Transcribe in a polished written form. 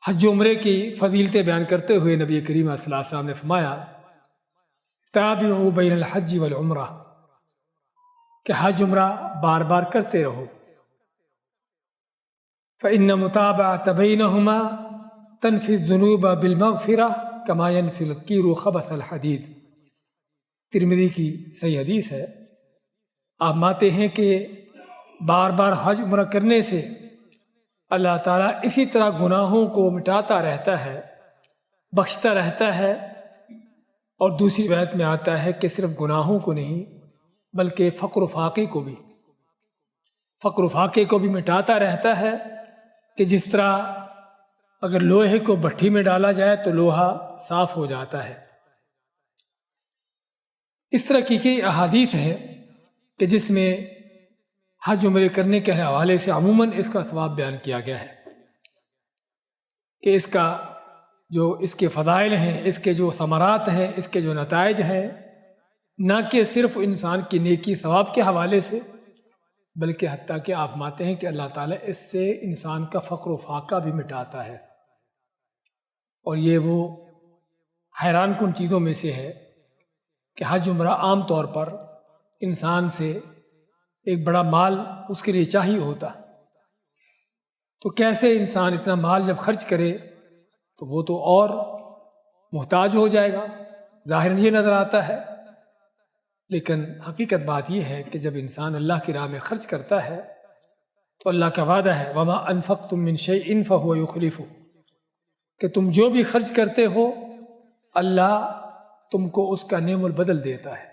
حج و عمرے کی فضیلتیں بیان کرتے ہوئے نبی کریم صلی اللہ علیہ وسلم نے فرمایا تابعوا بین الحج والعمرہ، کہ حج عمرہ بار بار کرتے رہو. فإن متابعة بینہما تنفی الذنوب بالمغفرہ کما ينفی القیر خبث الحدید. ترمذی کی صحیح حدیث ہے. آپ مانتے ہیں کہ بار بار حج عمرہ کرنے سے اللہ تعالیٰ اسی طرح گناہوں کو مٹاتا رہتا ہے، بخشتا رہتا ہے. اور دوسری روایت میں آتا ہے کہ صرف گناہوں کو نہیں بلکہ فقر و فاقے کو بھی مٹاتا رہتا ہے، کہ جس طرح اگر لوہے کو بھٹی میں ڈالا جائے تو لوہا صاف ہو جاتا ہے. اس طرح کی کئی احادیث ہیں کہ جس میں حج عمرے کرنے کے حوالے سے عموماً اس کا ثواب بیان کیا گیا ہے، کہ اس کا جو اس کے فضائل ہیں، اس کے جو ثمرات ہیں، اس کے جو نتائج ہیں، نہ کہ صرف انسان کی نیکی ثواب کے حوالے سے بلکہ حتیٰ کہ آپ مانتے ہیں کہ اللہ تعالیٰ اس سے انسان کا فقر و فاقہ بھی مٹاتا ہے. اور یہ وہ حیران کن چیزوں میں سے ہے کہ حج عمرہ عام طور پر انسان سے ایک بڑا مال اس کے لیے چاہیے ہوتا، تو کیسے انسان اتنا مال جب خرچ کرے تو وہ تو اور محتاج ہو جائے گا، ظاہراً یہ نظر آتا ہے. لیکن حقیقت بات یہ ہے کہ جب انسان اللہ کی راہ میں خرچ کرتا ہے تو اللہ کا وعدہ ہے وَمَا أَنفَقْتُم مِّن شَيْءٍ فَهُوَ يُخْلِفُهُ، کہ تم جو بھی خرچ کرتے ہو اللہ تم کو اس کا نعم البدل دیتا ہے.